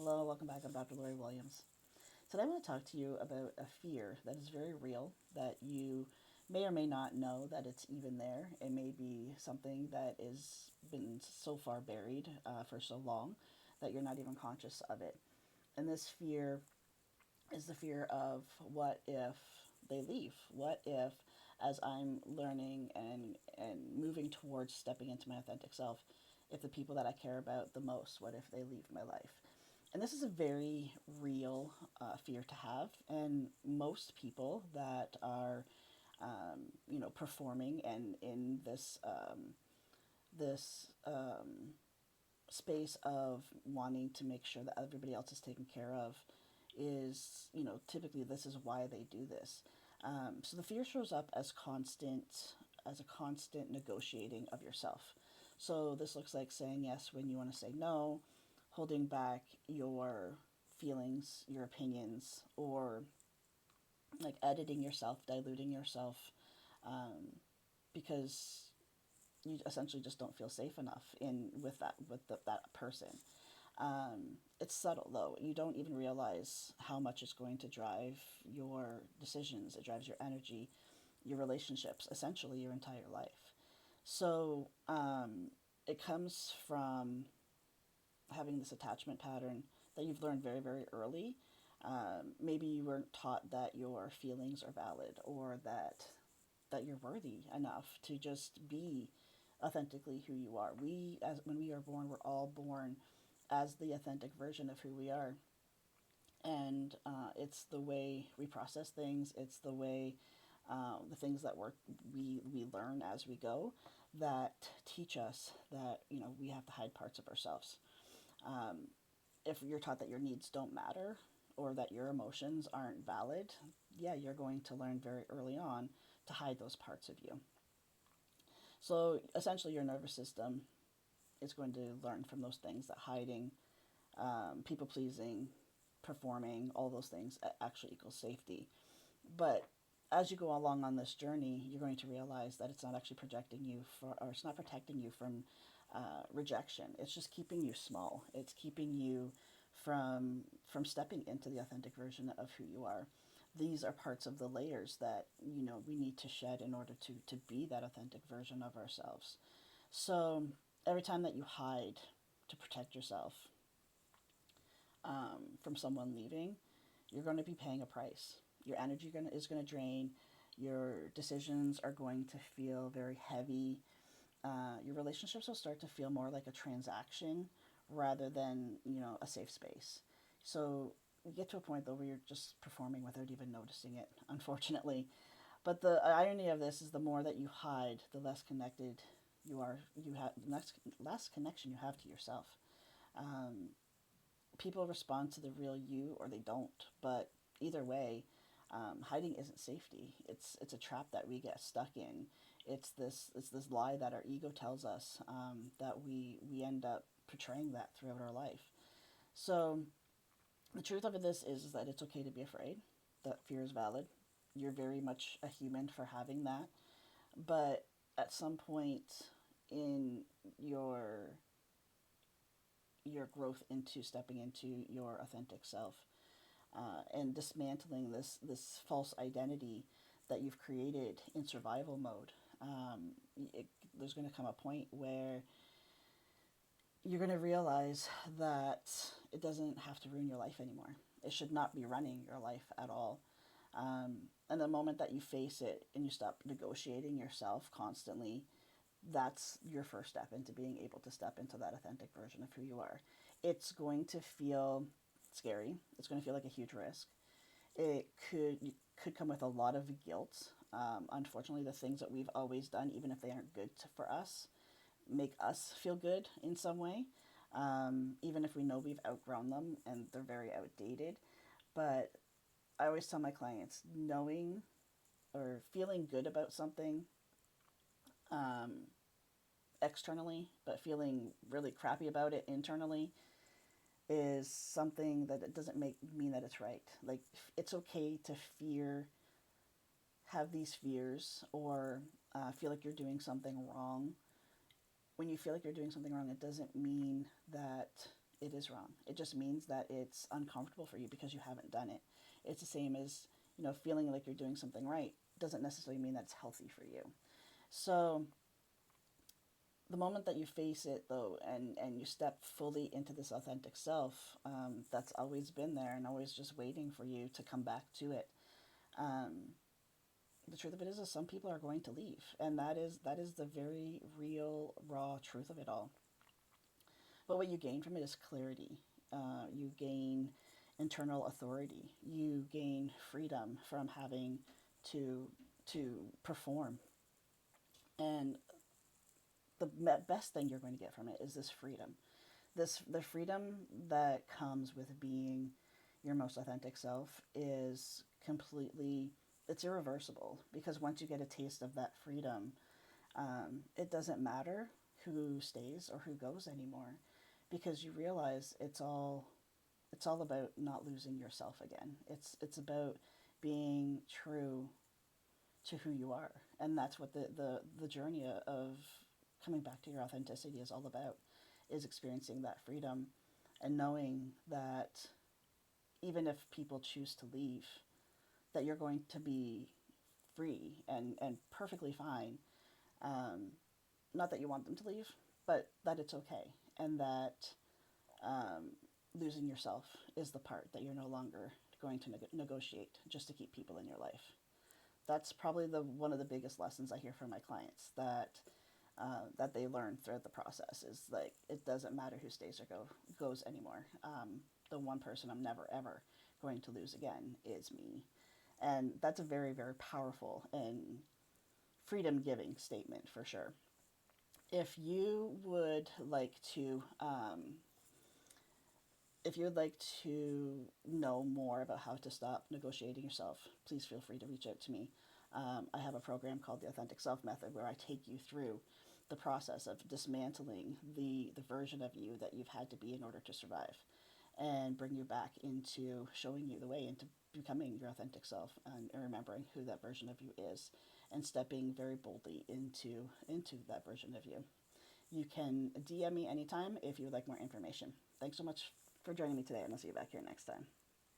Hello, welcome back. I'm Dr. Lori Williams. Today I want to talk to you about a fear that is very real that you may or may not know that it's even there. It may be something that is been so far buried for so long that you're not even conscious of it. And this fear is the fear of what if they leave? What if, as I'm learning and moving towards stepping into my authentic self, if the people that I care about the most, what if they leave my life? And this is a very real fear to have. And most people that are, performing and in this space of wanting to make sure that everybody else is taken care of is, typically this is why they do this. So the fear shows up as a constant negotiating of yourself. So this looks like saying yes when you want to say no, holding back your feelings, your opinions, or like editing yourself, diluting yourself, um, because you essentially just don't feel safe enough in that person. It's subtle though. You don't even realize how much it's going to drive your decisions. It drives your energy, your relationships, essentially your entire life. So it comes from having this attachment pattern that you've learned very, very early. Maybe you weren't taught that your feelings are valid or that you're worthy enough to just be authentically who you are. We, as when we are born, we're all born as the authentic version of who we are, and it's the way we process things. It's the way the things that we learn as we go that teach us that we have to hide parts of ourselves. Um, if you're taught that your needs don't matter or that your emotions aren't valid, yeah, you're going to learn very early on to hide those parts of you. So essentially, your nervous system is going to learn from those things that hiding, people pleasing, performing, all those things actually equals safety. But as you go along on this journey, you're going to realize that it's not actually projecting you for, or it's not protecting you from rejection. It's just keeping you small. It's keeping you from stepping into the authentic version of who you are. These are parts of the layers that we need to shed in order to be that authentic version of ourselves. So every time that you hide to protect yourself from someone leaving, you're going to be paying a price. Your energy is going to drain. Your decisions are going to feel very heavy. Your relationships will start to feel more like a transaction rather than a safe space. So we get to a point though where you're just performing without even noticing it, unfortunately. But the irony of this is the more that you hide, the less connected you are. You have less connection you have to yourself. Um, People respond to the real you or they don't. But either way, hiding isn't safety. It's a trap that we get stuck in. It's this lie that our ego tells us that we end up portraying that throughout our life. So the truth of this is that it's okay to be afraid. That fear is valid. You're very much a human for having that. But at some point in your your growth into stepping into your authentic self, and dismantling this false identity that you've created in survival mode. There's going to come a point where you're going to realize that it doesn't have to ruin your life anymore. It should not be running your life at all. And the moment that you face it and you stop negotiating yourself constantly, that's your first step into being able to step into that authentic version of who you are. It's going to feel scary. It's going to feel like a huge risk. It could come with a lot of guilt. Unfortunately, the things that we've always done, even if they aren't good for us, make us feel good in some way. Even if we know we've outgrown them and they're very outdated. But I always tell my clients, knowing or feeling good about something um, externally, but feeling really crappy about it internally is something that it doesn't mean that it's right. Like it's okay to have these fears, or feel like you're doing something wrong. When you feel like you're doing something wrong, it doesn't mean that It is wrong. It just means that it's uncomfortable for you because you haven't done it. It's the same as, feeling like you're doing something right doesn't necessarily mean that it's healthy for you. So the moment that you face it though, and you step fully into this authentic self, that's always been there and always just waiting for you to come back to it. Um, the truth of it is some people are going to leave, and that is the very real, raw truth of it all. But what you gain from it is clarity. You gain internal authority. You gain freedom from having to perform. And the best thing you're going to get from it is this freedom. The freedom that comes with being your most authentic self is completely, it's irreversible, because once you get a taste of that freedom, it doesn't matter who stays or who goes anymore, because you realize it's all about not losing yourself again. It's about being true to who you are, and that's what the journey of coming back to your authenticity is all about, is experiencing that freedom and knowing that even if people choose to leave, that you're going to be free and perfectly fine. Um, Not that you want them to leave, but that it's okay, and that um, losing yourself is the part that you're no longer going to negotiate just to keep people in your life. That's probably the one of the biggest lessons I hear from my clients, that they learn throughout the process, is like, it doesn't matter who stays or goes anymore. The one person I'm never ever going to lose again is me, and that's a very, very powerful and freedom giving statement for sure. If you would like to if you would like to know more about how to stop negotiating yourself, please feel free to reach out to me. I have a program called the Authentic Self Method, where I take you through the process of dismantling the version of you that you've had to be in order to survive, and bring you back into showing you the way into becoming your authentic self, and remembering who that version of you is, and stepping very boldly into that version of you. You can DM me anytime if you would like more information. Thanks so much for joining me today, and I'll see you back here next time.